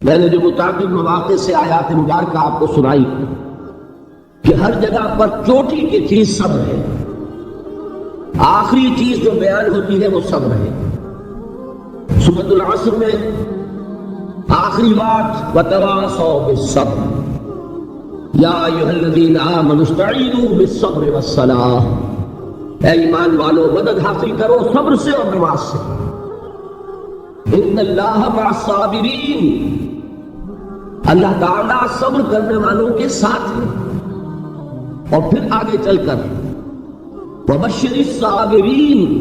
میں نے جو متعدد مواقع سے آیات مبارکہ آپ کو سنائی کہ ہر جگہ پر چوٹی کی چیز صبر ہے، آخری چیز جو بیان ہوتی ہے وہ صبر ہے۔ سورۃ العصر میں آخری بات وتواصوا بالصبر یا ایھا الذین آمنوا استعینوا بالصبر والصلاۃ، اے ایمان والو مدد حاصل کرو صبر سے اور نماز سے۔ ان اللہ مع الصابرین، اللہ تعالیٰ صبر کرنے والوں کے ساتھ ہے۔ اور پھر آگے چل کر وبشر الصابرین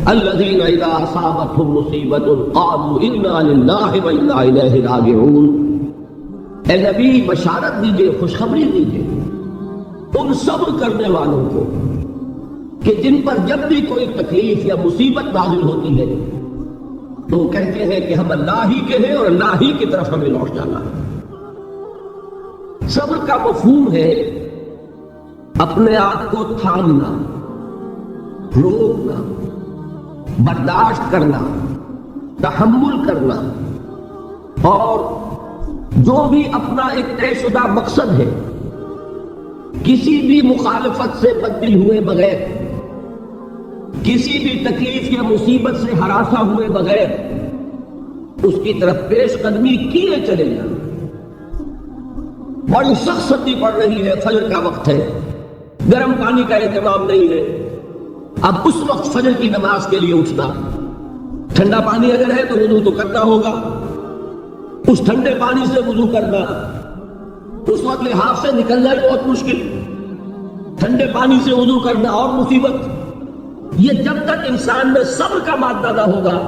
الذین اذا اصابتهم مصیبۃ قالوا انا للہ وانا الیہ راجعون، اے نبی بشارت دیجئے، خوشخبری دیجئے ان صبر کرنے والوں کو کہ جن پر جب بھی کوئی تکلیف یا مصیبت نازل ہوتی ہے تو وہ کہتے ہیں کہ ہم اللہ ہی کے ہیں اور اللہ ہی کی طرف ہمیں لوٹ جانا ہے۔ صبر کا مفہوم ہے اپنے آپ کو تھامنا، روکنا، برداشت کرنا، تحمل کرنا، اور جو بھی اپنا ایک طے شدہ مقصد ہے کسی بھی مخالفت سے بدل ہوئے بغیر، کسی بھی تکلیف یا مصیبت سے ہراساں ہوئے بغیر اس کی طرف پیش قدمی کیے چلے جانا۔ بڑی سخت سردی پڑ رہی ہے، فجر کا وقت ہے، گرم پانی کا اہتمام نہیں ہے، اب اس وقت فجر کی نماز کے لیے اٹھنا، ٹھنڈا پانی اگر ہے تو وضو تو کرنا ہوگا، اس ٹھنڈے پانی سے وضو کرنا، اس وقت لحاظ سے نکلنا ہی بہت مشکل، ٹھنڈے پانی سے وضو کرنا اور مصیبت۔ یہ جب تک انسان میں صبر کا مادہ نہ ہوگا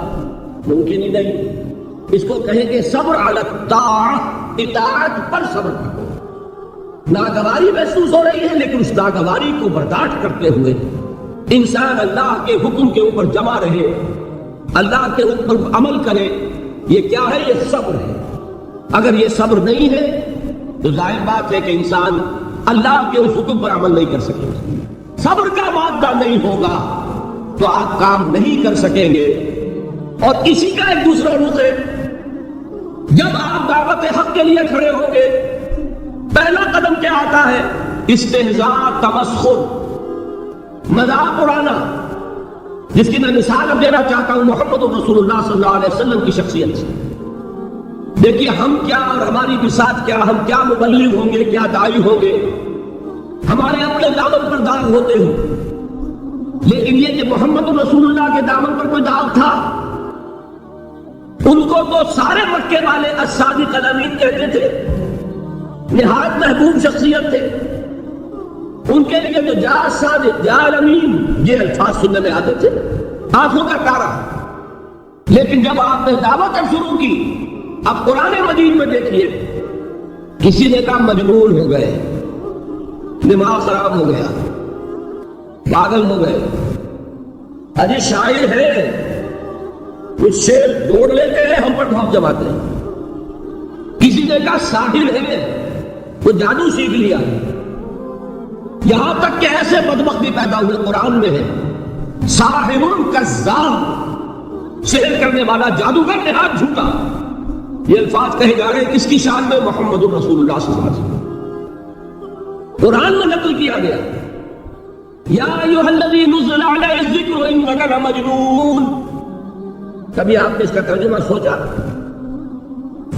ممکن ہی نہیں۔ اس کو کہیں گے صبر علی الطاعۃ، اطاعت پر صبر کرو۔ ناگواری محسوس ہو رہی ہے لیکن اس ناگواری کو برداشت کرتے ہوئے انسان اللہ کے حکم کے اوپر جمع رہے، اللہ کے اوپر عمل کرے۔ یہ کیا ہے؟ یہ صبر ہے۔ اگر یہ صبر نہیں ہے تو ظاہر بات ہے کہ انسان اللہ کے اس حکم پر عمل نہیں کر سکے گا۔ صبر کا مادہ نہیں ہوگا تو آپ کام نہیں کر سکیں گے۔ اور اسی کا ایک دوسرا رخ ہے، جب آپ دعوت حق کے لیے کھڑے ہوں گے پہلا قدم کیا آتا ہے؟ استہزاء، تمسخر، مذاق اڑانا، جس کی میں مثال اب دینا چاہتا ہوں محمد رسول اللہ صلی اللہ علیہ وسلم کی شخصیت سے۔ دیکھیے ہم کیا اور ہماری بساط کیا، ہم کیا مبلغ ہوں گے، کیا داعی ہوں گے، ہمارے اپنے دامن پر داغ ہوتے ہیں، لیکن یہ کہ محمد رسول اللہ کے دامن پر کوئی داغ تھا؟ ان کو تو سارے مکے والے الصادق الامین کہتے تھے، نہایت محبوب شخصیت تھے، ان کے لیے تو جا صادق جا الامین یہ الفاظ سننے میں آتے تھے، آنکھوں کا تارا۔ لیکن جب آپ نے دعوت شروع کی، اب قرآن مجید میں دیکھیے کسی نے کہا مجنون ہو گئے، دماغ خراب ہو گیا، پاگل ہو گئے، اجی شاعر ہے، کچھ شعر جوڑ لیتے ہیں ہم پر ڈھوپ جماتے ہیں۔ کسی نے کہا ساحر ہے، وہ جادو سیکھ لیا۔ یہاں تک کہ ایسے بدبخت بھی پیدا ہوئے قرآن میں ہے، ساحر کذاب، سحر کرنے والا، جادوگر، نہایت جھوٹا۔ یہ الفاظ کہے جا رہے ہیں کس کی شان میں؟ محمد رسول اللہ صلی اللہ علیہ وسلم۔ قرآن میں نقل کیا گیا یا ایھا الذی نزل علیہ الذکر انک لمجنون۔ کبھی آپ نے اس کا ترجمہ سوچا؟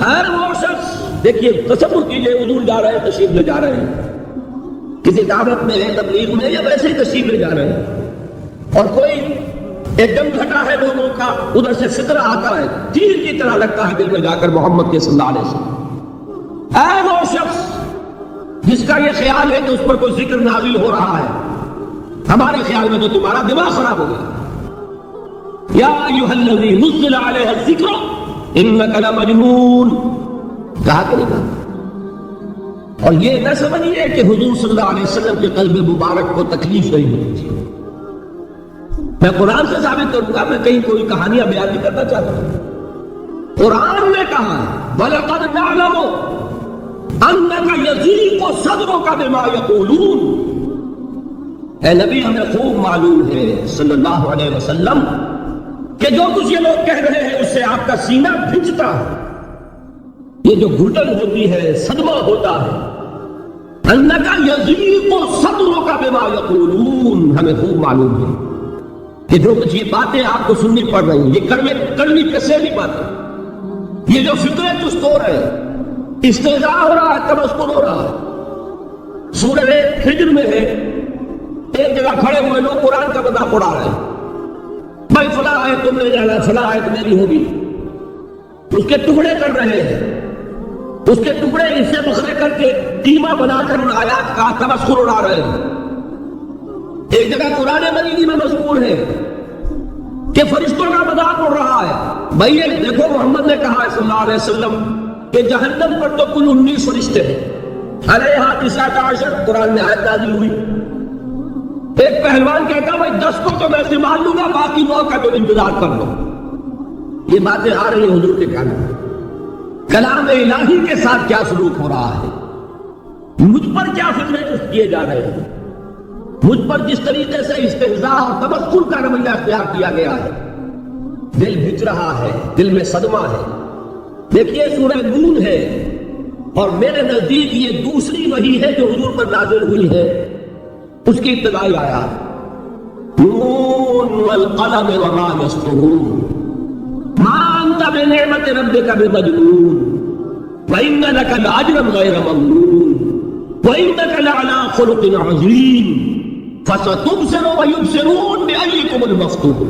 ہر وہ شخص، دیکھیے تصور کیجئے حضور جا رہے ہیں، تشریف لے جا رہے ہیں، کسی دعوت میں ہے، تبلیغ میں، یا ویسے ہی تشریف لے جا رہے ہیں، اور کوئی ایک دم گھٹا ہے لوگوں کا، ادھر سے فطرہ آتا ہے، تیر کی طرح لگتا ہے دل میں جا کر محمد کے صلی اللہ علیہ وسلم۔ اے وہ شخص جس کا یہ خیال ہے کہ اس پر کوئی ذکر نازل ہو رہا ہے، ہمارے خیال میں تو تمہارا دماغ خراب ہو گیا۔ یا ایھا الذی نزل علیہ الذکر انک لمجنون، کہا کہ نہیں کہا؟ اور یہ نہ سمجھیے کہ حضور صلی اللہ علیہ وسلم کے قلب مبارک کو تکلیف نہیں ہوتی تھی۔ میں قرآن سے ثابت کروں گا، میں کہیں کوئی کہانیاں بیان نہیں کرنا چاہتا ہوں۔ قرآن نے کہا وَلَقَدْ نَعْلَمُ أَنَّكَ يَضِيقُ صَدْرُكَ بِمَا يَقُولُونَ، اے نبی ہمیں خوب معلوم ہے صلی اللہ علیہ وسلم کہ جو کچھ یہ لوگ کہہ رہے ہیں اس سے آپ کا سینہ بھجتا ہے، یہ جو گھٹن ہوتی ہے، صدمہ ہوتا ہے، انکا یضیق صدرک بما یقولون، ہمیں خوب معلوم ہے کہ جو کچھ یہ باتیں آپ کو سننی پڑ رہی ہیں، یہ کڑوی کسیلی باتیں، یہ جو فکریں چست ہو رہے ہیں، استہزاء ہو رہا ہے، تمسخر ہو رہا ہے۔ سورہ ہجر میں ہے، ایک جگہ کھڑے ہوئے لوگ قرآن کا مذاق اڑا رہے ہیں، بھائی فلاں آیت تم نے جانا، فلاں آیت میری ہوگی، اس کے ٹکڑے کر رہے ہیں، اس کے ٹکڑے حصے بکھرے کر کے قیمہ بنا کر ان آیات کا تمسخر اڑا رہے ہیں۔ ایک جگہ قرآن مجید میں مذکور ہے کہ فرشتوں کا مذاق اڑ رہا ہے، بھائی یہ دیکھو محمد نے کہا ہے صلی اللہ علیہ وسلم کہ جہنم پر تو کل 19 فرشتے ہیں، علیہا 19 قرآن میں آیت نازل ہوئی۔ ایک پہلوان کہتا بھائی 10 کو تو میں سنبھال لوں گا، باقی 9 کا تو انتظار کر لو۔ یہ باتیں آ رہی ہیں حضور کے کان میں، کلام الہی کے ساتھ کیا سلوک ہو رہا ہے، مجھ پر کیا فکریں چست کیے جا رہے ہیں، مجھ پر جس طریقے سے استہزاء اور تبخر کا رویہ اختیار کیا گیا ہے، دل بھج رہا ہے، دل میں صدمہ ہے۔ دیکھیے سورہ نون ہے، اور میرے نزدیک یہ دوسری وحی ہے جو حضور پر نازل ہوئی ہے، اس کی ابتدائی آیات، نون والقلم وما یسطرون ما انت بنعمت ربک بمجنون وانک لأجرا غیر ممنون وانک لعلی خلق عظیم فستبصر ویبصرون بأیکم المفتون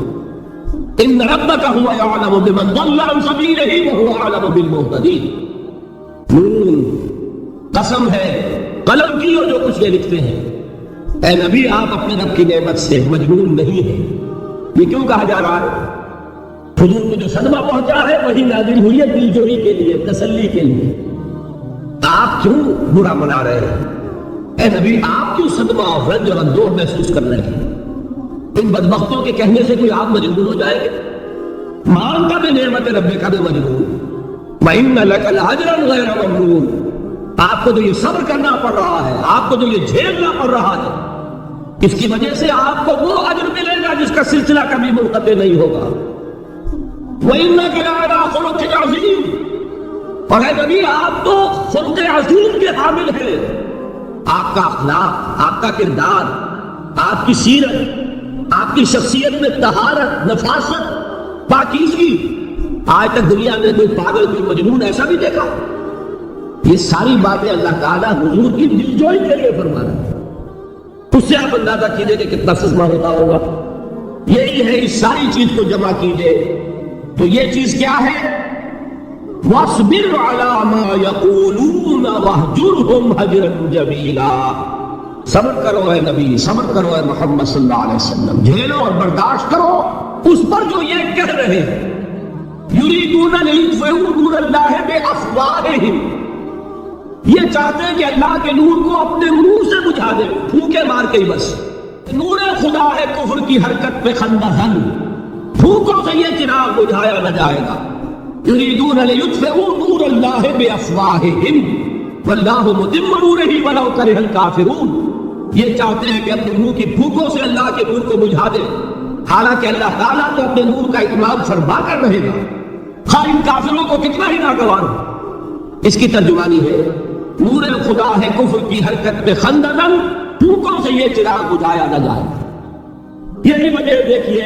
ان ربک هو یعلم بمن ضل عن سبیلہ وهو اعلم بالمہتدین۔ نون قسم ہے قلم کی اور جو کچھ یہ لکھتے ہیں۔ اے نبی آپ اپنے رب کی نعمت سے مجنون نہیں ہیں۔ یہ کیوں کہا جا رہا ہے؟ حضور کو جو صدمہ پہنچا ہے وہی نازل ہوئی ہے دل جوئی کے لیے، تسلی کے لیے۔ آپ کیوں برا منا رہے ہیں؟ اے نبی آپ کیوں صدمہ اور رنج اور اندوہ محسوس کر رہے ہیں؟ ان بدبختوں کے کہنے سے کوئی آپ مجنون ہو جائیں گے؟ مانتا بے نعمت ربک بمجنون وَإِنَّ لَكَ لَأَجْرًا غَيْرَ مَمْنُونٍ، آپ کو جو یہ صبر کرنا پڑ رہا ہے، آپ کو جو یہ جھیلنا پڑ رہا ہے، اس کی وجہ سے آپ کو وہ اجر ملے گا جس کا سلسلہ کبھی منقطع نہیں ہوگا۔ وَإِنَّكَ لَعَلَىٰ خُلُقٍ عَظِيمٍ، اور اے نبی آپ تو خلق عظیم کے حامل ہیں۔ آپ کا اخلاق، آپ کا کردار، آپ کی سیرت، آپ کی شخصیت میں طہارت، نفاست، پاکیزگی، آج تک دنیا میں کوئی پاگل، کوئی مجنون ایسا بھی دیکھا؟ یہ ساری باتیں اللہ تعالیٰ حضور کی دل جوئی کے لیے فرما رہا ہے۔ اس سے آپ اندازہ کیجئے کہ کتنا صدمہ ہوتا ہوگا۔ یہی ہے، اس ساری چیز کو جمع کیجئے تو یہ چیز کیا ہے؟ وَاصْبِرْ عَلَىٰ مَا يَقُولُونَ وَاهْجُرْهُمْ هَجْرًا جَمِيلًا، صبر کرو اے نبی، صبر کرو اے محمد صلی اللہ علیہ وسلم، جھیلو اور برداشت کرو اس پر جو یہ کہہ رہے ہیں۔ یریدون لیطفئوا نور اللہ بافواہہم، یہ چاہتے ہیں کہ اللہ کے نور کو اپنے منہ سے بجھا دیں، پھونکے مار کے ہی بس۔ نور خدا ہے کفر کی حرکت پہ خندہن، پھونکوں سے یہ چراغ بجھایا نہ جائے گا۔ یریدون لیطفئوا نور اللہ بافواہہم واللہ متم نورہ ولو کرہ الکافرون، یہ چاہتے ہیں کہ اپنے منہ کی پھونکوں سے اللہ کے نور کو بجھا دیں، حالانکہ اللہ تعالیٰ تو اپنے نور کا اتمام فرما کر رہے گا، خواہ ان کافروں کو کتنا ہی ناگوار ہو۔ اس کی ترجمانی ہے نور خدا ہے کفر کی حرکت میں خندقن، پھونکوں سے یہ چراغ بجھایا نہ جائے۔ یہی وجہ دیکھیے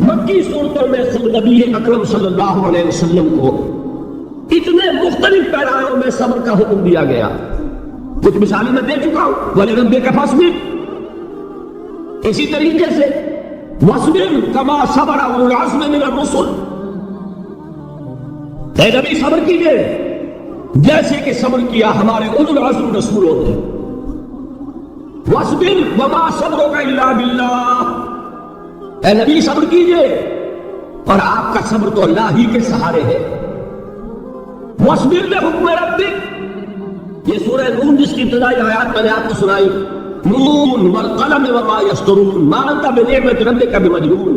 مکی صورتوں میں خود نبی اکرم صلی اللہ علیہ وسلم کو اتنے مختلف پیرایوں میں صبر کا حکم دیا گیا۔ کچھ مثالیں میں دے چکا ہوں، وَلِرَبِّكَ فَاصْبِرْ، اسی طریقے سے وَاصْبِرْ كَمَا صَبَرَ أُولُو الْعَزْمِ مِنَ الرُّسُلِ، اے نبی صبر کیجئے جیسے کہ صبر کیا ہمارے اولو العزم رسولوں نے۔ وَاصْبِرْ وَمَا صَبْرُكَ إِلَّا بِاللَّهِ، اے نبی صبر کیجئے اور آپ کا صبر تو اللہ ہی کے سہارے ہے۔ وَاصْبِرْ لِحُکْمِ رَبِّكَ، یہ سورہ نون جس کی ابتدائی آیات میں نے آپ کو سنائی، نون والقلم وما یسطرون ما انت بنعمت ربک بمجنون،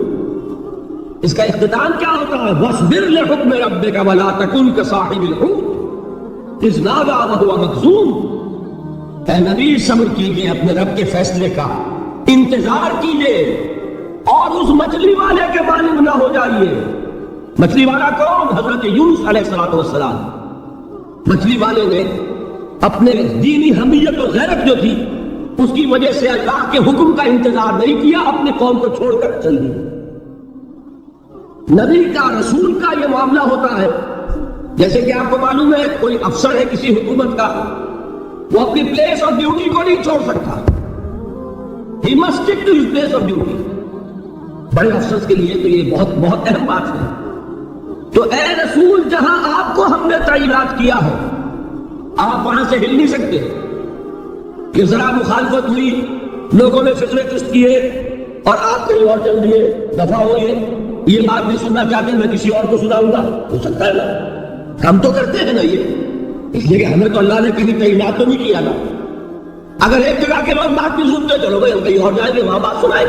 اس کا اختتام کیا ہوتا ہے؟ وَاصْبِرْ لِحُکْمِ رَبِّكَ وَلَا تَكُنْ كَصَاحِبِ الْحُوتِ إِذْ نَادَىٰ وَهُوَ مَكْظُومٌ، اے نبی صبر کیجئے اپنے رب کے فیصلے کا، انتظار کیجئے اور اس مچھلی والے کے مانند نہ ہو جائیے۔ مچھلی والا کون؟ حضرت یونس علیہ السلام۔ مچھلی والے نے اپنے دینی حمیت اور غیرت جو تھی اس کی وجہ سے اللہ کے حکم کا انتظار نہیں کیا، اپنی قوم کو چھوڑ کر چل دی۔ نبی کا رسول کا یہ معاملہ ہوتا ہے، جیسے کہ آپ کو معلوم ہے کوئی افسر ہے کسی حکومت کا، وہ اپنی پلیس آف ڈیوٹی کو نہیں چھوڑ سکتا، he must stick to his place of duty. بڑے افسر کے لیے تو یہ بہت بہت اہم بات ہے۔ تو اے رسول، جہاں آپ کو ہم نے تعینات کیا ہے آپ وہاں سے ہل نہیں سکتے کہ ذرا مخالفت ہوئی، لوگوں نے فکرے کشت کیے اور آپ کہیں اور چل دیے، دفعہ ہوئے، یہ بات نہیں سننا چاہتے میں کسی اور کو سناؤں گا، ہو سکتا ہے نا، ہم تو کرتے ہیں نا یہ، اس لیے کہ ہمیں تو اللہ نے کہیں تعینات تو نہیں کیا نا۔ اگر ایک جگہ کے لوگ بات نہیں سنتے چلو بھائی ہم کہیں اور جائیں گے وہاں بات سنائیں،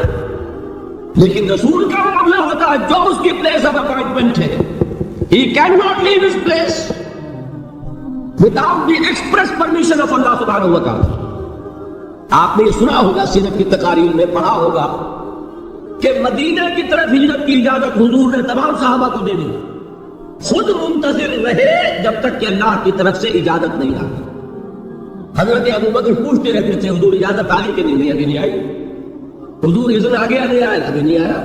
لیکن رسول کا معاملہ ہوتا ہے جو اس کی پلیس آف اپائنٹمنٹ ہے، he cannot leave his place without the express permission of Allah سبحانہ و تعالی۔ آپ نے یہ سنا ہوگا، سیرت کی تقاریر میں پڑھا ہوگا کہ مدینہ کی طرف ہجرت کی اجازت حضور نے تمام صحابہ کو دے دی، خود منتظر رہے جب تک کہ اللہ کی طرف سے اجازت نہیں آئی۔ حضرت ابوبکر پوچھتے رہتے تھے حضور اجازت آئی کہ نہیں؟ ابھی نہیں آئی۔ حضور اذن آ گیا؟ نہیں آیا، ابھی نہیں آیا۔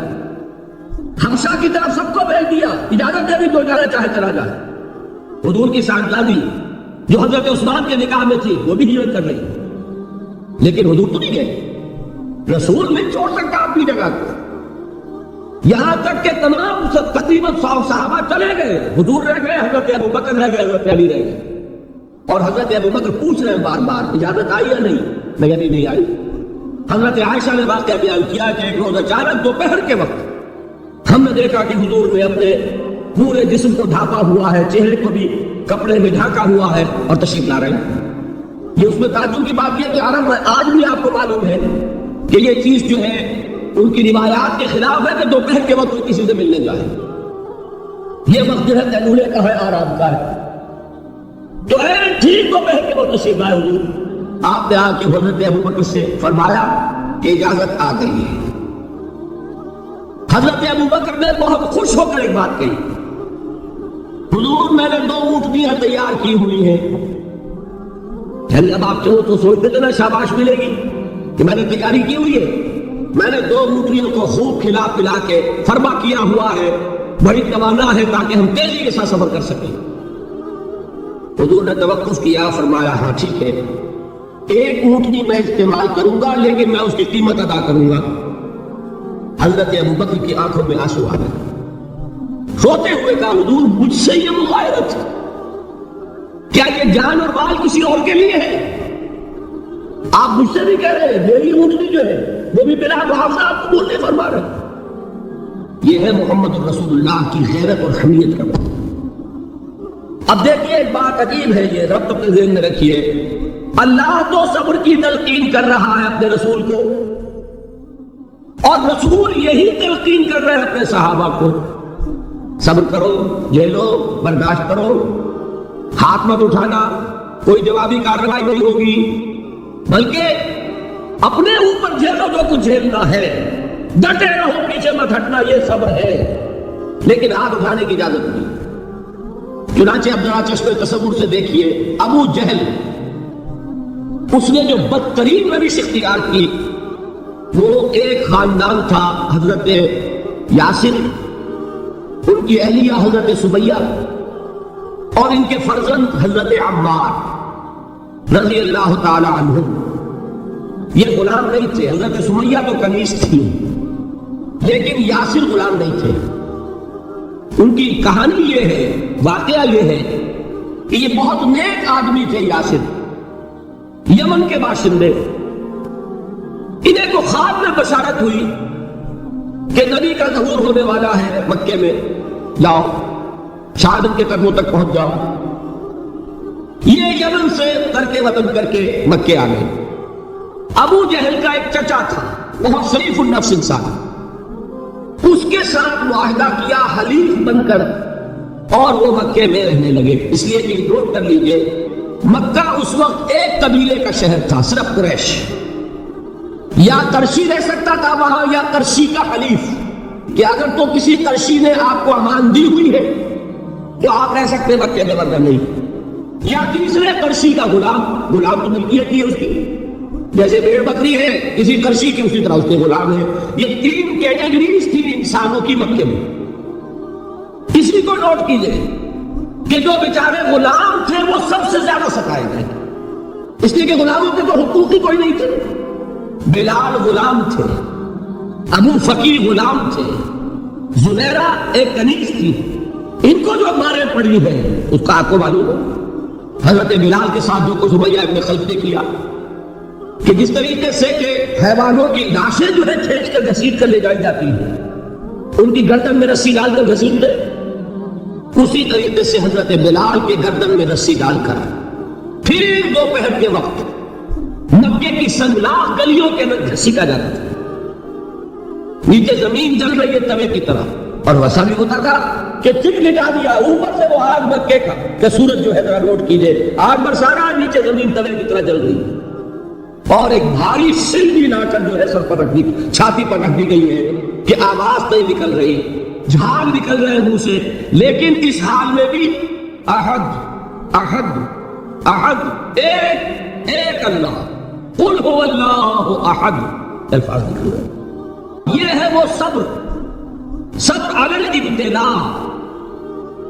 حبشہ کی طرف سب کو بھیج دیا، اجازت دے دی تو جانا چاہے چلا جائے۔ حضور کی صاحبزادی جو حضرت عثمان کے نکاح میں تھی وہ بھی ہجرت کر رہی، لیکن حضور تو نہیں گئے، رسول نہیں چھوڑ سکتا اپنی جگہ کو۔ یہاں تک کہ تمام تقریباً 100 صحابہ چلے گئے، حضور رہ گئے، حضرت ابوبکر رہ گئے، حضرت علی رہ گئے، اور حضرت ابوبکر پوچھ رہے ہیں بار بار اجازت آئی یا نہیں؟ ابھی نہیں آئی۔ حضرت عائشہ نے واقعہ بیان کیا کہ ایک روز اچانک دوپہر کے وقت ہم نے دیکھا کہ حضور نے اپنے پورے جسم کو ڈھانپا ہوا ہے، چہرے کو بھی کپڑے میں ڈھانکا ہوا ہے اور تشریف لا رہے ہیں۔ یہ اس میں تعجب کی بات یہ کہ عرب آج بھی آپ کو معلوم ہے کہ یہ چیز جو ہے ان کی روایات کے خلاف ہے کہ دوپہر کے وقت کسی سے ملنے جائے۔ یہ وقت جو ہے تینولے کا ہے، آرام کا ہے، تو ٹھیک دوپہر کے وقت تشریف لائے حضور۔ آپ نے آ کے حضرت ابوبکر سے فرمایا کہ اجازت آ گئی ہے۔ حضرت ابوبکر نے بہت خوش ہو کر ایک بات کہی، حضور میں نے 2 اونٹنیاں تیار کی ہوئی ہیں، اب آپ چلو تو سوچتے تھے نا شاباش ملے گی کہ میں نے تیاری کی ہوئی ہے، میں نے 2 اونٹنیوں کو خوب کھلا پلا کے فرما کیا ہوا ہے، بڑی توانا ہے تاکہ ہم تیزی کے ساتھ سفر کر سکیں۔ حضور نے توقف کیا، فرمایا ہاں ٹھیک ہے، 1 اونٹنی میں استعمال کروں گا لیکن میں اس کی قیمت ادا کروں گا۔ حضرت ابوبکر کی آنکھوں میں آنسو آ گئے، روتے ہوئے کہا حضور مجھ سے یہ مغایرت، کیا یہ جان اور مال کسی اور کے لیے ہے؟ آپ مجھ سے بھی کہہ رہے ہیں میری اونٹنی جو ہے وہ بھی بلا معاوضہ آپ کو بولنے فرما رہے۔ یہ ہے محمد رسول اللہ کی غیرت اور حمیت کا بات۔ اب دیکھیے ایک بات عجیب ہے، یہ رب اپنے ذہن میں رکھیے، اللہ تو صبر کی تلقین کر رہا ہے اپنے رسول کو، اور رسول یہی تلقین کر رہے ہیں اپنے صحابہ کو، صبر کرو، جھیلو، برداشت کرو، ہاتھ مت اٹھانا، کوئی جوابی کارروائی نہیں ہوگی، بلکہ اپنے اوپر جھیلو جو کچھ جھیلنا ہے، ڈٹے رہو، پیچھے مت ہٹنا، یہ صبر ہے، لیکن ہاتھ اٹھانے کی اجازت نہیں۔ چنانچہ اب ذرا چشم تصور سے دیکھیے، ابو جہل اس نے جو بدترین روش اختیار کی، وہ ایک خاندان تھا، حضرت یاسر، ان کی اہلیہ حضرت سمیہ اور ان کے فرزند حضرت عمار رضی اللہ تعالی عنہم۔ یہ غلام نہیں تھے، حضرت سمیہ تو کنیز تھی لیکن یاسر غلام نہیں تھے۔ ان کی کہانی یہ ہے، واقعہ یہ ہے کہ یہ بہت نیک آدمی تھے یاسر، یمن کے باشندے۔ انہیں کو خواب میں بشارت ہوئی کہ نبی کا ظہور ہونے والا ہے مکے میں، جاؤ شاید ان کے قدموں تک پہنچ جاؤ۔ یہ یمن سے ترک وطن کر کے مکے آ گئے۔ ابو جہل کا ایک چچا تھا، بہت شریف النفس انسان، اس کے ساتھ معاہدہ کیا حلیف بن کر، اور وہ مکے میں رہنے لگے۔ اس لیے کہ نوٹ کر لیجئے، مکہ اس وقت ایک قبیلے کا شہر تھا، صرف قریش۔ یا قرشی رہ سکتا تھا وہاں، یا قرشی کا حلیف، کہ اگر تو کسی قرشی نے آپ کو امان دی ہوئی ہے تو آپ رہ سکتے مکے میں، ورنہ نہیں۔ یا تیسرے قرشی کا غلام تو ملکیت ہی ہے اس کی، جیسے بھیڑ بکری ہے کسی قرشی کی اسی طرح اس کے غلام ہے۔ یہ 3 کیٹیگریز تھی انسانوں کی مکے میں۔ اسی کو نوٹ کیجئے کہ جو بیچارے غلام تھے وہ سب سے زیادہ ستائے گئے، اس لیے کہ غلاموں کے تو حقوق ہی کوئی نہیں تھے۔ بلال غلام تھے، ابو فقیر غلام تھے، زلیرہ ایک کنیز تھی، ان کو جو مارے پڑی ہے اس کا آپ کو معلوم ہے۔ حضرت بلال کے ساتھ جو کچھ سمیہ ابن خلف نے کیا کہ جس طریقے سے کہ حیوانوں کی لاشیں جو ہے کھینچ کر گھسیٹ کر لے جائی جاتی ہیں، ان کی گردن میں رسی ڈال کر گھسیٹ دے، اسی طریقے سے حضرت بلال کے گردن میں رسی ڈال کر پھر دوپہر کے وقت مکے کی سنگلاخ گلیوں کے اندر گھسیٹا جاتا تھا۔ نیچے زمین جل رہی ہے توے کی طرح، اور ویسا بھی ہوتا تھا کہ چک لٹا دیا اوپر سے وہ آگ مکے کا کہ سورج جو ہے ذرا نوٹ کیجئے، آگ برسا رہا، نیچے زمین توے کی طرح جل رہی ہے، اور ایک بھاری سل بھی لا کر جو ہے سر پر رکھ دی، چھاتی پر رکھ دی گئی ہے کہ آواز نہیں نکل رہی، جھاگ نکل رہے منہ سے، لیکن اس حال میں بھی احد احد احد ایک اللہ، قل هو اللہ احد، الفاظ نکل رہے۔ یہ ہے وہ صبر علی الابتلاء،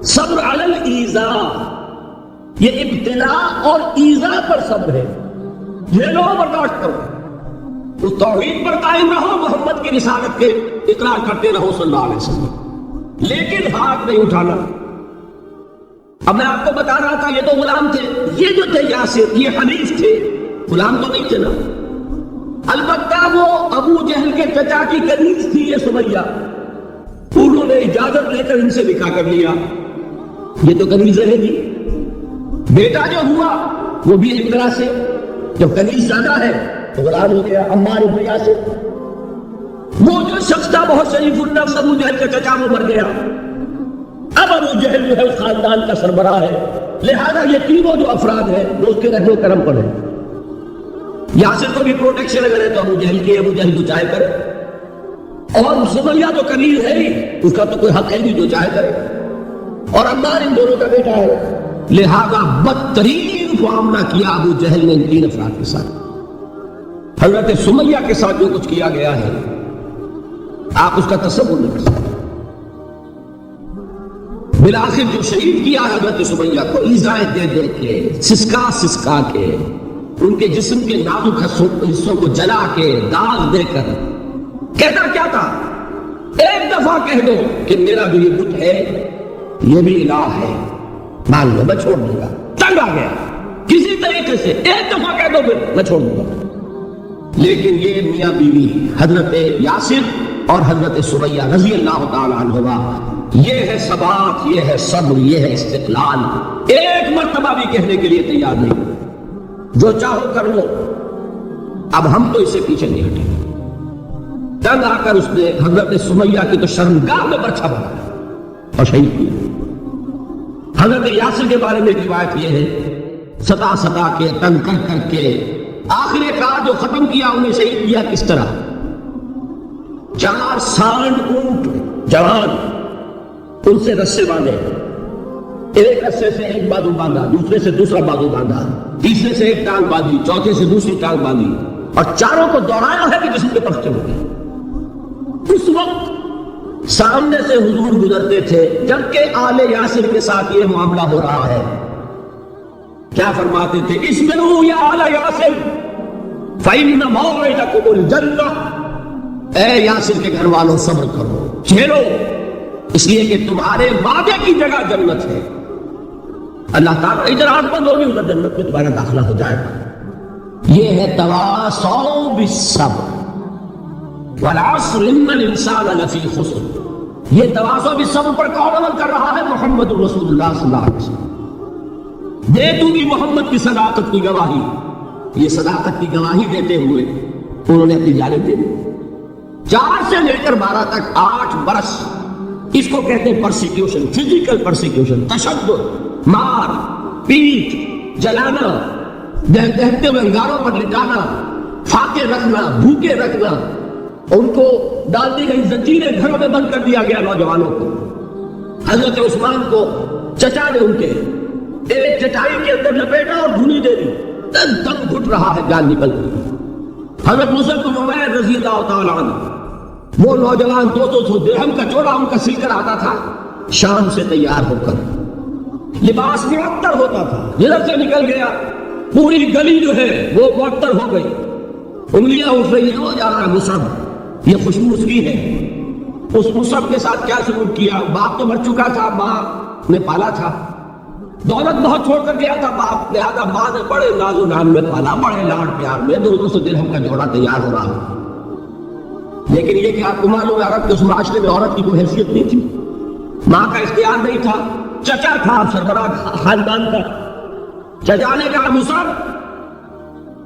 صبر علی الایذاء، یہ ابتلاء اور ایذاء پر صبر ہے، یہ لو برداشت کرو، اس توحید پر قائم رہو، محمد کی رسالت کے اقرار کرتے رہو صلی اللہ علیہ وسلم، لیکن ہاتھ نہیں اٹھانا۔ اب میں آپ کو بتا رہا تھا یہ تو غلام تھے، یہ جو تھے یاسر یہ حنیف تھے، غلام تو نہیں تھے نا۔ البتہ وہ ابو جہل کے چچا کی کنیز تھی یہ سمیہ، انہوں نے اجازت لے کر ان سے نکاح کر لیا، یہ تو کنیز رہے گی۔ بیٹا جو ہوا وہ بھی ایک طرح سے جب کنیز زیادہ ہے تو غلام ہو گیا، عمار بن یاسر۔ وہ جو شخص تھا بہت شریف النفس ابو جہل کا چچا، وہ مر گیا، اب ابو جہل جو ہے اس خاندان کا سربراہ ہے، لہذا یہ تینوں جو افراد ہیں وہ اس کے رہنے کرم پر ہیں۔ یاسر کو بھی پروٹیکشن اگر ہے تو ابو جہل کی، ابو جہل جو چاہے کرے، اور سمیہ تو کنیز ہے ہی، اس کا تو کوئی حق ہے نہیں، جو چاہے کرے، اور عمار ان دونوں کا بیٹا ہے، لہذا بدترین معاملہ کیا ابو جہل نے ان 3 افراد کے ساتھ۔ حضرت سمیہ کے ساتھ جو کچھ کیا گیا ہے آپ اس کا تصور نہیں کر سکتے۔ بالآخر جو شہید کیا حضرت سمیہ کو ایذائیں دے دے کے، سسکا کے، ان کے جسم کے نازک حصوں کو جلا کے، داغ دے کر، کہتا کیا تھا؟ ایک دفعہ کہہ دو کہ میرا بھی یہ بت ہے، یہ بھی الہ ہے، مان لو میں چھوڑ دوں گا۔ تنگ آ گیا، کسی طریقے سے ایک دفعہ کہہ دو پھر میں چھوڑ دوں گا۔ لیکن یہ میاں بیوی حضرت یاسر اور حضرت سمیہ رضی اللہ تعالی عنہما، یہ ہے ثبات، یہ ہے صبر، یہ ہے استقلال، ایک مرتبہ بھی کہنے کے لیے تیار نہیں، جو چاہو کر لو، اب ہم تو اس سے پیچھے نہیں ہٹیں۔ تنگ آ کر اس نے حضرت سمیہ کی تو شرمگاہ میں برچھا بنا اور شہید کیا۔ حضرت یاسر کے بارے میں روایت یہ ہے، ستا کے، تنگ کر کے، آخر کار جو ختم کیا انہیں شہید کیا کس طرح؟ 4 سانڈ اونٹ جوان، ان سے رسے باندھے، ایک رسے سے ایک بازو باندھا، دوسرے سے دوسرا بازو باندھا، تیسرے سے ایک ٹانگ باندھی، چوتھے سے دوسری ٹانگ باندھی، اور چاروں کو دوڑایا ہے کہ جسم کے پرچے ہو گئے۔ اس وقت سامنے سے حضور گزرتے تھے جبکہ آل یاسر کے ساتھ یہ معاملہ ہو رہا ہے، کیا فرماتے تھے؟ اسبروا یا آل یاسر فإن موعدکم الجنہ، اے یاسر کے گھر والوں صبر کرو، جھیلو، اس لیے کہ تمہارے وعدے کی جگہ جنت ہے۔ اللہ تعالیٰ ادھر آنکھ بند ہوگی ادھر جنت میں تمہارا داخلہ ہو جائے گا۔ یہ ہے تواصوا بالصبر والعصر ان الانسان لفی خسر۔ یہ تواصوا بالصبر پر کون عمل کر رہا ہے؟ محمد رسول اللہ صلی اللہ علیہ وسلم۔ دے تو بھی محمد کی صداقت کی گواہی، یہ صداقت کی گواہی دیتے ہوئے انہوں نے اپنی جانیں دے دی۔ 4 سے لے کر 12 تک 8 برس، اس کو کہتے ہیں پرسیکیوشن، فزیکل پرسیکیوشن، تشدد، مار پیٹ، جلانا، دہتے ہوئے انگاروں پر لٹانا، فاقے رکھنا، بھوکے رکھنا، ان کو ڈال دی گئی زنجیریں، گھروں میں بند کر دیا گیا نوجوانوں کو۔ حضرت عثمان کو چچا نے ان کے ایک چٹائی کے اندر لپیٹا اور دھونی دے دی، دم گھٹ رہا ہے، جان نکل گئی۔ حضرت مصعب بن عمیر رضی اللہ تعالیٰ عنہ، وہ نوجوان 200 درہم کا جوڑا ان کا سل کر آتا تھا شام سے تیار ہو کر، لباس معطر ہوتا تھا، جدھر سے نکل گیا پوری گلی جو ہے وہ معطر ہو گئی، انگلیاں اٹھ رہی ہیں، وہ جا رہا مصعب، یہ خوشبو اس کی ہے۔ اس مصعب کے ساتھ کیا سلوک کیا؟ باپ تو مر چکا تھا، ماں نے پالا تھا، دولت بہت چھوڑ کر گیا تھا باپ، لہذا ماں نے بڑے ناز و نام میں پالا، بڑے لاڈ پیار میں 200 درہم کا جوڑا تیار ہو رہا۔ لیکن یہ کہ آپ کو معلوم ہے عرب کے اس معاشرے میں عورت کی کوئی حیثیت نہیں تھی، ماں کا اختیار نہیں تھا، چچا تھا سربراہ خاندان کا، چچا نے کہا مصعب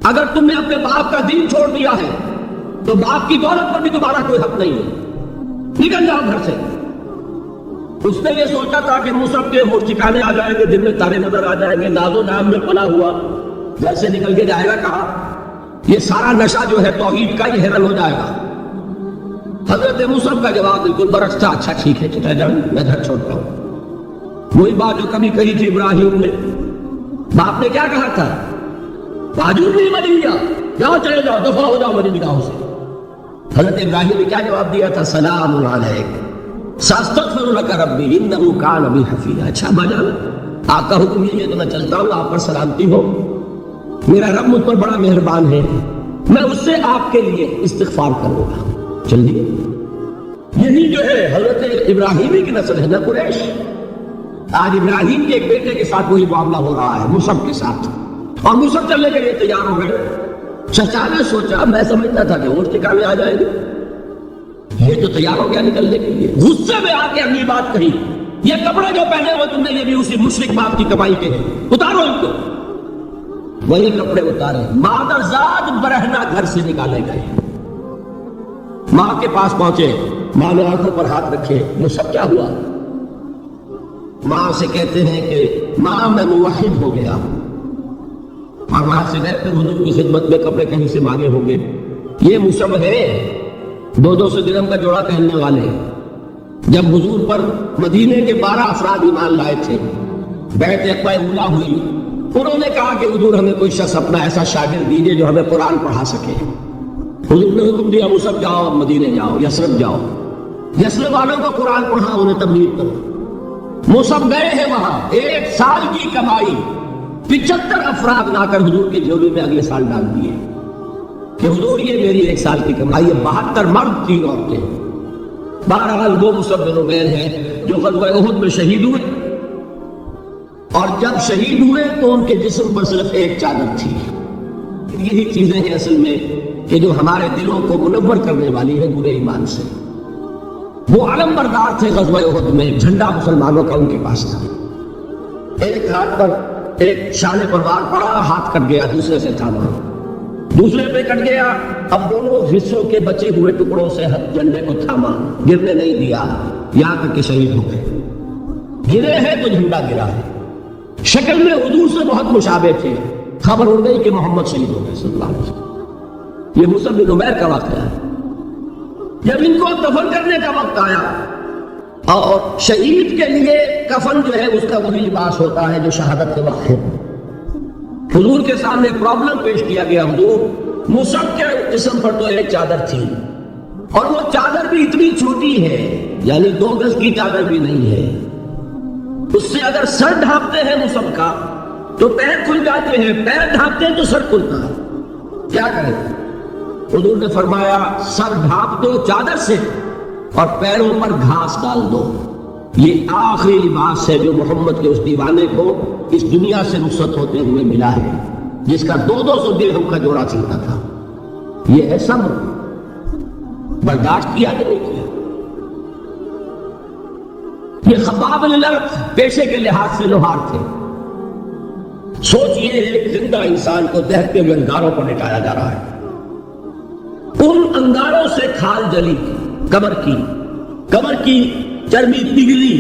اگر تم نے اپنے باپ کا دین چھوڑ دیا ہے تو باپ کی دولت پر بھی تمہارا کوئی حق نہیں ہے، نکل جاؤ گھر سے۔ اس نے یہ سوچا تھا کہ مصعب کے ہوش ٹھکانے آ جائیں گے، دن میں تارے نظر آ جائیں گے، ناز و نام میں پلا ہوا گھر سے نکل کے جائے گا، کہا یہ سارا نشہ جو ہے توحید کا یہ حیران ہو جائے گا۔ حضرت مصعب کا جواب بالکل برعکس تھا، اچھا ٹھیک ہے چچا جان میں گھر چھوڑتا ہوں۔ وہی بات جو کبھی کہی تھی ابراہیم نے، باپ نے کیا کہا تھا؟ باجور نہیں مدینہ، جاؤ چلے جاؤ، دفع ہو جاؤ میری نگاہوں سے۔ حضرت ابراہیم نے کیا جواب دیا تھا؟ سلام علیک ساستغفر لک ربی انہ کان بی حفیظ۔ اچھا بجان آپ کا حکم یہ ہے تو میں چلتا ہوں، آپ پر سلامتی ہو، میرا رب مجھ پر بڑا مہربان ہے، میں اس سے آپ کے لیے استغفار کروں گا، چلیے۔ یہی جو ہے حضرت ابراہیمی کی نسل ہے نا قریش۔ آج ابراہیم کے ایک بیٹے کے ساتھ وہی معاملہ ہو رہا ہے مصعب کے ساتھ، اور مصعب چلنے کے لیے تیار ہو گئے۔ چچا نے سوچا، میں سمجھتا تھا کہ ہوش ٹھکانے آ جائے گی، یہ تو تیار ہو گیا نکلنے کے لیے، غصے میں آ کے اگلی بات کہی، یہ کپڑے جو پہنے ہوئے تم نے یہ بھی اسی مشرک باپ کی کمائی کے ہیں، اتارو ان کو۔ وہی کپڑے اتارے، مادرزاد برہنہ گھر سے نکالے گئے، ماں کے پاس پہنچے، ماں نے آنکھوں پر ہاتھ رکھے، مصعب کیا ہوا؟ ماں سے کہتے ہیں کہ ماں میں موحد ہو گیا، اور وہاں سے گئے پھر حضور کی خدمت میں کپڑے کہیں سے مانگے ہوں گے۔ یہ مصعب ہے 200 درہم کا جوڑا پہننے والے، جب حضور پر مدینے کے 12 افراد ایمان لائے تھے، بیعت عقبہ اولیٰ ہوئی، انہوں نے کہا کہ حضور ہمیں کوئی شخص اپنا ایسا شاگرد دیجئے جو ہمیں قرآن پڑھا سکے۔ حضور نے حکم دیا مصعب جاؤ، مدینے جاؤ، یثرب جاؤ، یثرب والوں کو قرآن پڑھا، انہیں تبلیغ کرو۔ مصعب گئے ہیں وہاں، 1 سال کی کمائی 75 افراد لا کر حضور کے جھولے میں اگلے سال ڈال دیے کہ حضور یہ میری 1 سال کی کمائی ہے، 72 مرد 3 عورتیں۔ بہرحال وہ مصعب بن عمیر ہیں جو غزوہ احد میں شہید ہوئے، اور جب شہید ہوئے تو ان کے جسم پر صرف ایک چادر تھی۔ یہی چیزیں ہیں اصل میں کہ جو ہمارے دلوں کو منور کرنے والی ہے برے ایمان سے۔ وہ علم بردار تھے غزوہ احد میں، جھنڈا مسلمانوں کا ان کے پاس تھا، ایک ہاتھ پر ایک شان پروار پڑا، ہاتھ کٹ گیا، دوسرے سے تھاما، دوسرے پہ کٹ گیا، اب دونوں حصوں کے بچے ہوئے ٹکڑوں سے جھنڈے کو تھاما، گرنے نہیں دیا، یہاں تک کہ شہید ہو گئے۔ گرے ہیں تو جھنڈا گرا ہے۔ شکل میں حضور سے بہت مشابہ تھے، خبر اڑ گئی کہ محمد شہید ہو گئے صلی اللہ علیہ وسلم۔ یہ مصعب بن عمیر کا واقعہ ہے۔ جب ان کو دفن کرنے کا وقت آیا، اور شہید کے لیے کفن جو ہے اس کا وہی لباس ہوتا ہے جو شہادت کے وقت ہے، حضور کے سامنے پرابلم پیش کیا گیا، حضور مصعب کے جسم پر تو ایک چادر تھی، اور وہ چادر بھی اتنی چھوٹی ہے، یعنی 2 گز کی چادر بھی نہیں ہے، اس سے اگر سر ڈھانپتے ہیں مصعب کا تو پیر کھل جاتے ہیں، پیر ڈھانپتے ہیں تو سر کھلتا ہے، کیا کریں؟ حضور نے فرمایا سر ڈھانپ دو چادر سے اور پیروں پر گھاس ڈال دو، یہ آخری لباس ہے جو محمد کے اس دیوانے کو اس دنیا سے رخصت ہوتے ہوئے ملا ہے، جس کا 200 درہم کا جوڑا چلتا تھا۔ یہ ہے صبر، برداشت کیا کہ نہیں کیا؟ یہ خباب بن الارت پیشے کے لحاظ سے لوہار تھے۔ سوچئے ایک زندہ انسان کو دہتے ہوئے انگاروں پر لٹایا جا رہا ہے، ان انگاروں سے کھال جلی، کمر کی چربی پگھلی،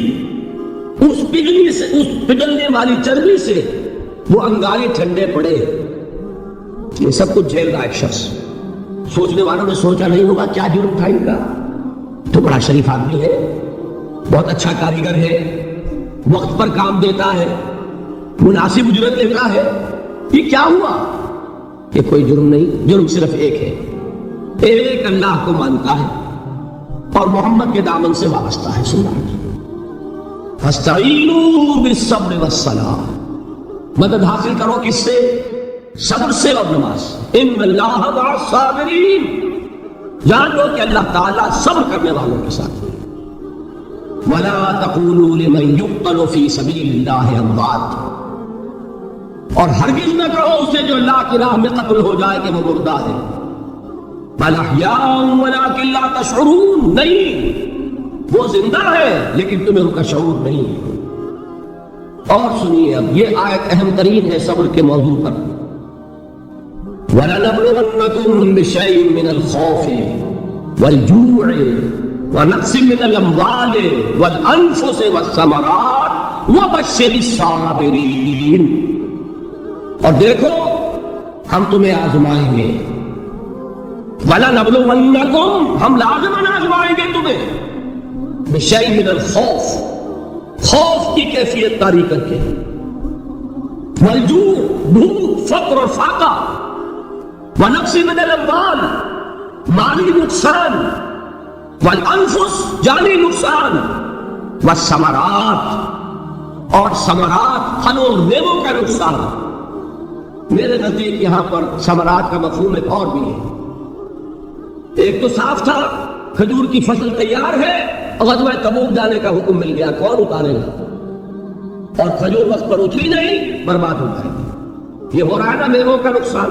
اس پگھلنے والی چربی سے وہ انگارے ٹھنڈے پڑے، یہ سب کچھ جھیل رہا ایک شخص۔ سوچنے والوں نے سوچا نہیں ہوگا کیا جرم تھا ان کا، تو بڑا شریف آدمی ہے، بہت اچھا کاریگر ہے، وقت پر کام دیتا ہے، مناسب اجرت لینا ہے. یہ کیا ہوا؟ یہ کوئی جرم نہیں، جرم صرف ایک ہے، ایک اللہ کو مانتا ہے اور محمد کے دامن سے وابستہ ہے. سننا فاستعینوا بالصبر والصلاۃ، مدد حاصل کرو کس سے؟ صبر سے اور نماز. ان اللہ مع الصابرین، جان لو کہ اللہ تعالیٰ صبر کرنے والوں کے ساتھ. ولا تقولوا لمن يقتل في سبيل الله اموات، اور ہرگز نہ کہو اسے جو اللہ کی راہ میں قتل ہو جائے کہ وہ مردہ ہے. بل احیاء ولکن لا تشعرون، نہیں وہ زندہ ہے لیکن تمہیں ان کا شعور نہیں. اور سنیے اب یہ آیت اہم ترین ہے صبر کے موضوع پر. وَلَنَبْلُوَنَّكُمْ بِشَيْءٍ مِّنَ الْخَوْفِ وَالْجُوعِ وَنَقْصٍ مِّنَ الْأَمْوَالِ وَالْأَنفُسِ وَالثَّمَرَاتِ وَبَشِّرِ الصَّابِرِينَ. اور دیکھو ہم تمہیں آزمائیں گے. وَلَنَبْلُوَنَّكُمْ، ہم لازماً آزمائیں گے تمہیں. بِشَيْءٍ مِّنَ الْخَوْفِ، خوف کی کیفیت طاری کر کے، والجوع، بھوک، فقر اور فاقہ، ونقص من الاموال، مالی نقصان، والانفس، جانی نقصان، والثمرات، اور ثمرات، پھلوں اور میووں کا نقصان. میرے نزدیک یہاں پر ثمرات کا مفہوم ایک اور بھی ہے. ایک تو صاف تھا کھجور کی فصل تیار ہے، غزوہ تبوک جانے کا حکم مل گیا، کون اتارے گا؟ اور کھجور وقت پر اتری نہیں، برباد ہو جائے گی. یہ ہو رہا ہے نا میووں کا نقصان.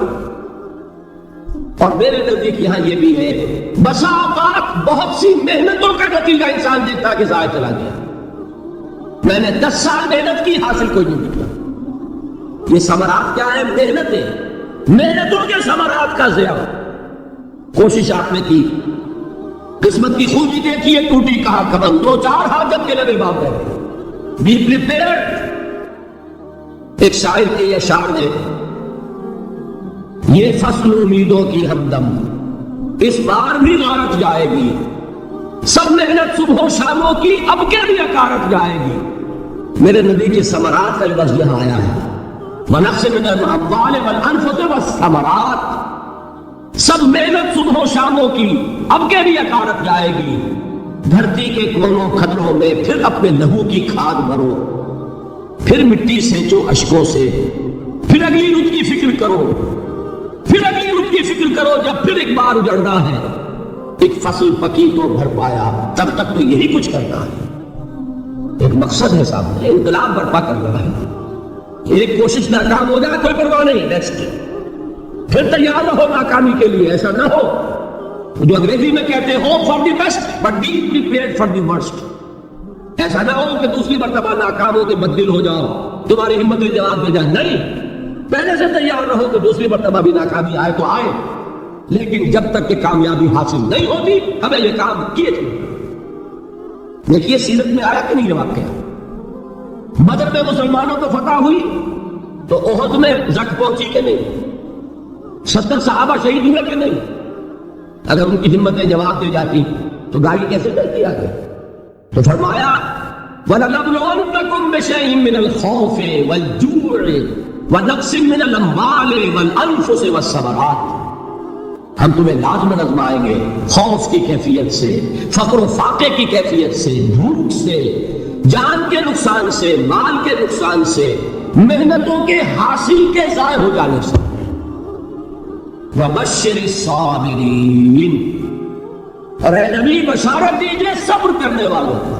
اور میرے نزدیک یہاں یہ بھی ہے، بسا اوقات بہت سی محنتوں کا نتیجہ انسان دیکھتا کہ ضائع چلا گیا. میں نے 10 سال محنت کی، حاصل کوئی نہیں نکلا. یہ ثمرات کیا ہے؟ محنتیں، محنتوں کے ثمرات کا ضیاع. کوشش آپ نے کی، قسمت کی خوبی دیکھی ہے، ٹوٹی کہاں قدم، 2-4 حاجت کے لبے باپ ہے. Be prepared. ایک شاعر کے یہ اشعار ہے، یہ فصل امیدوں کی ہمدم اس بار بھی غارت جائے گی، سب محنت صبح و شاموں کی اب کے بھی اکارت جائے گی. میرے نزدیک یہ ثمرات کا لفظ یہاں آیا ہے. وَنَقْصٍ مِّنَ الْأَمْوَالِ وَالْأَنفُسِ وَالثَّمَرَاتِ، سب محنت صبح و شاموں کی اب کے بھی اکارت جائے گی. دھرتی کے کونوں کھدروں میں پھر اپنے لہو کی کھاد بھرو، پھر مٹی سینچو اشکوں سے، پھر اگلی رت کی فکر کرو، پھر اگلی رت کی فکر کرو. جب پھر ایک بار اجڑنا ہے، ایک فصل پکی تو بھر پایا، تب تک تو یہی کچھ کرنا ہے. ایک مقصد ہے صاحب، انقلاب برپا کرنا ہے. ایک کوشش ناکام ہو جائے کوئی پرواہ نہیں، نیکسٹ پھر تیار رہو ناکامی کے لیے. ایسا نہ ہو جو انگریزی میں کہتے ہیں hope for the best but be prepared for the worst. ایسا نہ ہو کہ دوسری مرتبہ ناکام ہو کے بددل ہو جاؤ، تمہاری ہمت میں جواب دے جائے. نہیں، پہلے سے تیار رہو کہ دوسری مرتبہ بھی ناکامی آئے تو آئے، لیکن جب تک کہ کامیابی حاصل نہیں ہوتی ہمیں یہ کام کیے تھے. دیکھیے سیرت میں آیا کہ نہیں یہ واقعہ. بدر میں مسلمانوں کو فتح ہوئی تو احد میں زخم پہنچی کہ نہیں؟ 70 صحابہ شہید ہوئے کہ نہیں؟ اگر ان کی ہمتیں جواب دے جاتی تو گاڑی کیسے چلتی آگے؟ تو فرمایا وَلَنَبْلُوَنَّكُمْ بِشَيْءٍ مِّنَ الْخَوْفِ وَالْجُوعِ وَنَقْصٍ مِّنَ الْأَمْوَالِ وَالْأَنفُسِ وَالثَّمَرَاتِ. ہم تمہیں لازماً آزمائیں گے، خوف کی کیفیت سے، فقر و فاقے کی کیفیت سے، بھوک سے، جان کے نقصان سے، مال کے نقصان سے، محنتوں کے حاصل کے ضائع ہو جانے سے. وَبَشِّرِ الصَّابِرِينَ، اور اے نبی بشارت دیجئے صبر کرنے والوں کو.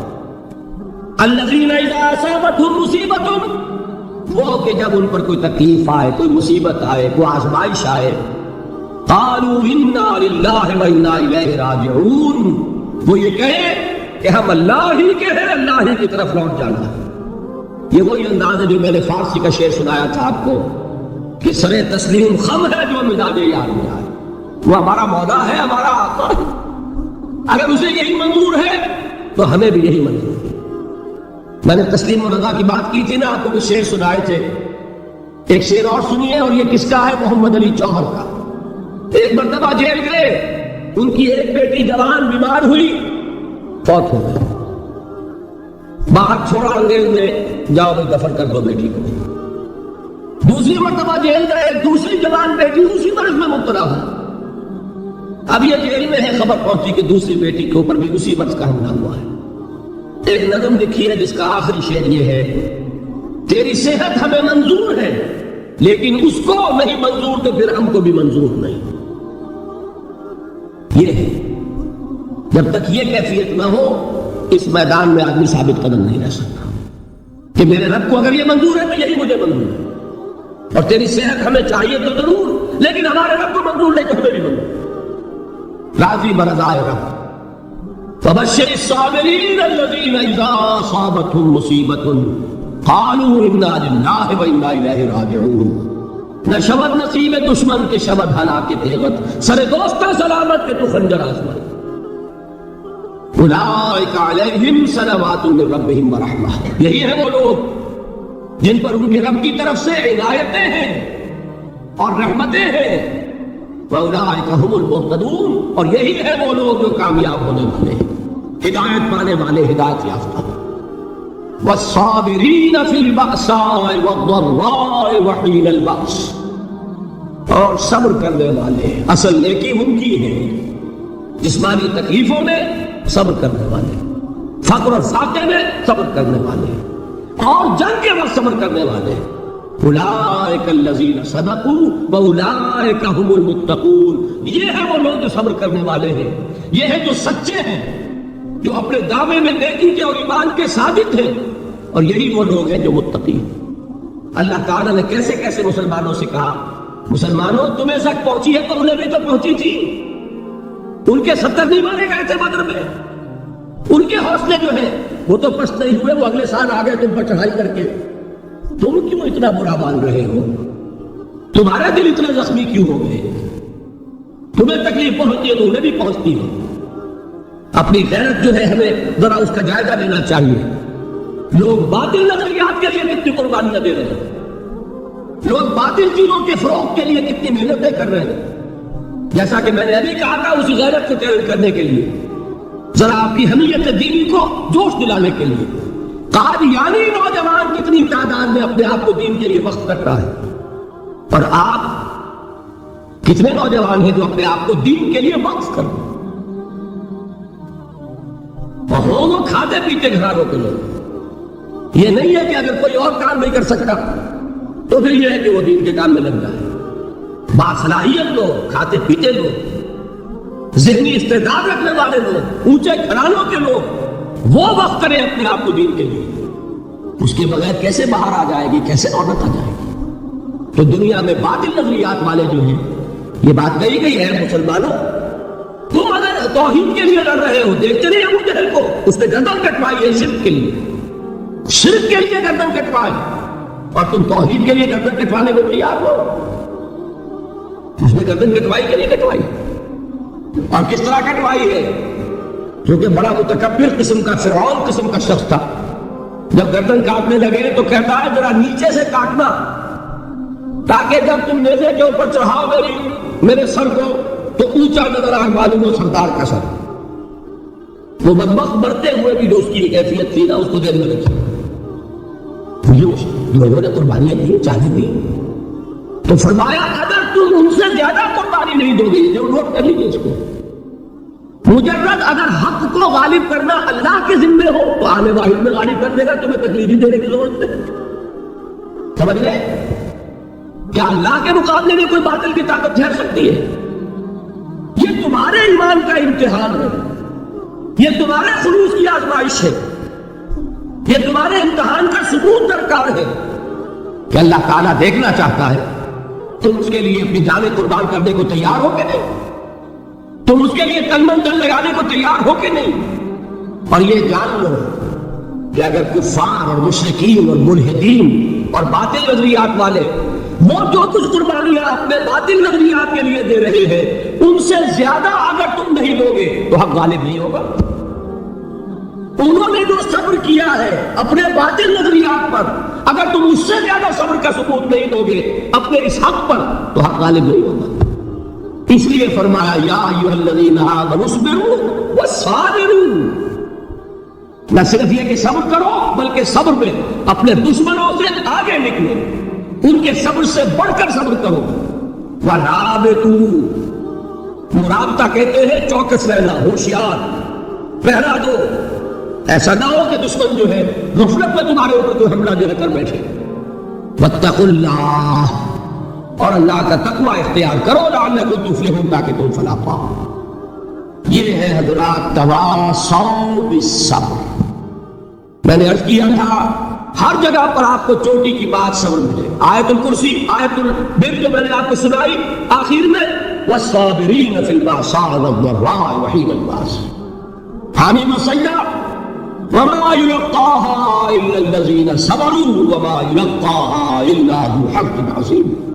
الَّذِينَ إِذَا أَصَابَتْهُمْ مُصِيبَةٌ، وہ کہ جب ان پر کوئی تکلیف آئے، کوئی مصیبت آئے، کوئی آزمائش آئے، قالوا انا للہ و انا الیہ راجعون، وہ یہ کہے کہ ہم اللہ ہی کے ہیں، اللہ ہی کی طرف لوٹ جانا ہے. یہ وہی انداز ہے جو میں نے فارسی کا شعر سنایا تھا آپ کو کہ سر تسلیم خم ہے جو مزاج یار میں آئے. وہ ہمارا مولا ہے، ہمارا آقا ہے، اگر اسے یہی منظور ہے تو ہمیں بھی یہی منظور ہے. میں نے تسلیم و رضا کی بات کی تھی نا، آپ کو کچھ شعر سنائے تھے. ایک شعر اور سنیے، اور یہ کس کا ہے؟ محمد علی جوہر کا. ایک مرتبہ جیل گئے، ان کی ایک بیٹی جوان بیمار ہوئی، فوت ہو گئی. باہر چھوڑا انگریز نے، جاؤ بھائی دفن کر دو بیٹی کو. دوسری مرتبہ جیل گئے، دوسری جوان بیٹی اسی مرض میں مبتلا ہوئی. اب یہ جیل میں ہے، خبر پہنچی کہ دوسری بیٹی کے اوپر بھی اسی مرض کا حملہ ہوا ہے. ایک نظم لکھی ہے جس کا آخری شعر یہ ہے: تیری صحت ہمیں منظور ہے لیکن اس کو نہیں منظور تو پھر ہم کو بھی منظور نہیں. یہ ہے، جب تک یہ کیفیت نہ ہو اس میدان میں آدمی ثابت قدم نہیں رہ سکتا کہ میرے رب کو اگر یہ منظور ہے تو یہی مجھے منظور ہے، اور تیری صحت ہمیں چاہیے تو ضرور لیکن ہمارے رب کو منظور نہیں تو ہمیں بھی منظور. راضی برضائے رب. فبشر الصابرین الذین اذا اصابتهم مصیبۃ قالوا انا للہ وانا الیہ راجعون. نہ شبد نصیب دشمن کے شبد ہلاک تیغت، سر دوست سلامت کے تو خنجر آزمائے. اولئک علیہم صلوات من ربہم ورحمہ، یہی ہے وہ لوگ جن پر ان کے رب کی طرف سے عنایتیں ہیں اور رحمتیں ہیں. وَأُولَٰئِكَ هُمُ الْمُهْتَدُونَ، اور یہی ہے وہ لوگ جو کامیاب ہونے والے ہیں، ہدایت پانے والے، ہدایت یافتہ. وَالصَّابِرِينَ فِي الْبَأْسَاءِ وَالضَّرَّاءِ وَحِينَ الْبَأْسِ، اور صبر کرنے والے. اصل نیکی ان کی ہے جسمانی تکلیفوں میں صبر کرنے والے، فقر اور فاقے میں صبر کرنے والے، اور جنگ کے وقت صبر کرنے والے. اولئک الذین صدقوا واولئک هم المتقون، یہ ہے وہ لوگ جو صبر کرنے والے ہیں، یہ ہے جو سچے ہیں، جو اپنے دعوے میں نیکی کے اور ایمان کے ثابت ہیں، اور یہی وہ لوگ ہیں جو متقی. اللہ تعالیٰ نے کیسے کیسے مسلمانوں سے کہا، مسلمانوں تمہیں سخت پہنچی ہے تو انہیں بھی تو پہنچی تھی. ان کے 70 نہیں مارے گئے تھے بدر میں، ان کے حوصلے جو ہیں وہ تو پست نہیں ہوئے، وہ اگلے سال آ گئے تم پر چڑھائی کر کے. تم کیوں اتنا برا مان رہے ہو؟ تمہارے دل اتنے زخمی کیوں ہو گئے؟ تمہیں تکلیف پہنچتی ہے تو انہیں بھی پہنچتی ہے. اپنی غیرت جو ہے ہمیں ذرا اس کا جائزہ لینا چاہیے. لوگ باطل نظریات کے لیے کتنی قربانیاں دے رہے ہیں، لوگ باطل چیزوں کے فروغ کے لیے کتنی محنتیں کر رہے ہیں. جیسا کہ میں نے ابھی کہا تھا، اسی غیرت کو چیلنج کرنے کے لیے، ذرا آپ کی حمیت دینی کو جوش دلانے کے لیے. قادیانی نوجوان کتنی تعداد میں اپنے آپ کو دین کے لیے وقف کرتا ہے، اور آپ کتنے نوجوان ہیں جو اپنے آپ کو دین کے لیے وقف کرتے ہیں. اور وہ کھاتے پیتے گھرانوں کے لوگ. یہ نہیں ہے کہ اگر کوئی اور کام نہیں کر سکتا تو پھر یہ ہے کہ وہ دین کے کام میں لگ جائے. باصلاحیت لوگ، کھاتے پیتے لوگ، ذہنی استعداد رکھنے والے لوگ، اونچے گھرانوں کے لوگ وہ وقت کریں اپنے آپ کو دین کے لیے. اس کے بغیر کیسے باہر آ جائے گی، کیسے عورت آ جائے گی؟ تو دنیا میں باطل نظریات والے جو ہیں، یہ بات کہی گئی ہے مسلمانوں، تم اگر توحید کے لیے لڑ رہے ہو، دیکھتے نہیں ابو جہل کو، اس نے گردن کٹوائی ہے شرک کے لیے، شرک کے لیے گردن کٹوائی، اور تم توحید کے لیے گردن کٹوانے کو تیار ہو. اس نے گردن کٹوائی کے لیے کٹوائی، اور کس طرح کٹوائی ہے؟ کیونکہ بڑا متکبر قسم کا، فرعون قسم کا شخص تھا. جب گردن کاٹنے لگے تو کہتا ہے ذرا نیچے سے کاٹنا، تاکہ جب تم نیزے کے اوپر چڑھاؤ میرے سر کو تو اونچا نظر آئے، معلوم ہو سردار کا سر. وہ بدبخت مرتے ہوئے بھی جو اس کی کیفیت تھی نا، اس کو دل میں رکھی. لوگوں نے قربانیاں دی، چاندی دی، تو فرمایا اگر تم ان سے زیادہ قربانی نہیں دو گی، جو نوٹ کر لیجیے اس کو، مجرد اگر حق کو غالب کرنا اللہ کے ذمے ہو تو آنے واحد میں غالب کر دے گا، تمہیں تکلیف ہی دینے کی ضرورت نہیں. سمجھ گئے؟ کیا اللہ کے مقابلے میں کوئی باطل کی طاقت ٹھہر سکتی ہے؟ یہ تمہارے ایمان کا امتحان ہے، یہ تمہارے خلوص کی آزمائش ہے، یہ تمہارے امتحان کا ثبوت درکار ہے کہ اللہ تعالیٰ دیکھنا چاہتا ہے تم اس کے لیے اپنی جانیں قربان کرنے کو تیار ہو کہ نہیں، تم اس کے لیے کلمہ دل لگانے کو تیار ہو کہ نہیں. اور یہ جان لو کہ اگر کفار اور مشرکین اور ملحدین اور باطل نظریات والے وہ جو کچھ قربانیاں اپنے باطل نظریات کے لیے دے رہے ہیں، ان سے زیادہ اگر تم نہیں دو گے تو حق غالب نہیں ہوگا. انہوں نے جو صبر کیا ہے اپنے باطل نظریات پر، اگر تم اس سے زیادہ صبر کا ثبوت نہیں دو گے اپنے اس حق پر تو حق غالب نہیں ہوگا. اس لیے فرمایا یا ایھا الذین آمنوا اصبروا وصابروا، نہ صرف یہ کہ صبر کرو بلکہ صبر میں اپنے دشمنوں سے آگے نکلو. ان کے صبر سے بڑھ کر صبر کرو. وَرَابِطُوا، مرابطہ کہتے ہیں چوکس رہنا، ہوشیار، پہرا دو. ایسا نہ ہو کہ دشمن جو ہے غفلت میں تمہارے اوپر کوئی حملہ جو ہے کر بیٹھے. وَاتَّقُوا اللَّهَ، اور اللہ کا تقوی اختیار کرو، لعلکم تفلحون، تاکہ تم فلاح پاؤ. یہ ہے حضرات تواصوا بالصبر. میں نے عرض کیا تھا ہر جگہ پر آپ کو چوٹی کی بات صبر ملے. آیت الکرسی، آیت البر جو میں نے آپ کو سنائی آخر میں، والصابرین فی البأساء والضراء وحین الباس. حامیم سجدہ، وما یلقاها الا الذین صبروا وما یلقاها الا ذو حظ عظیم.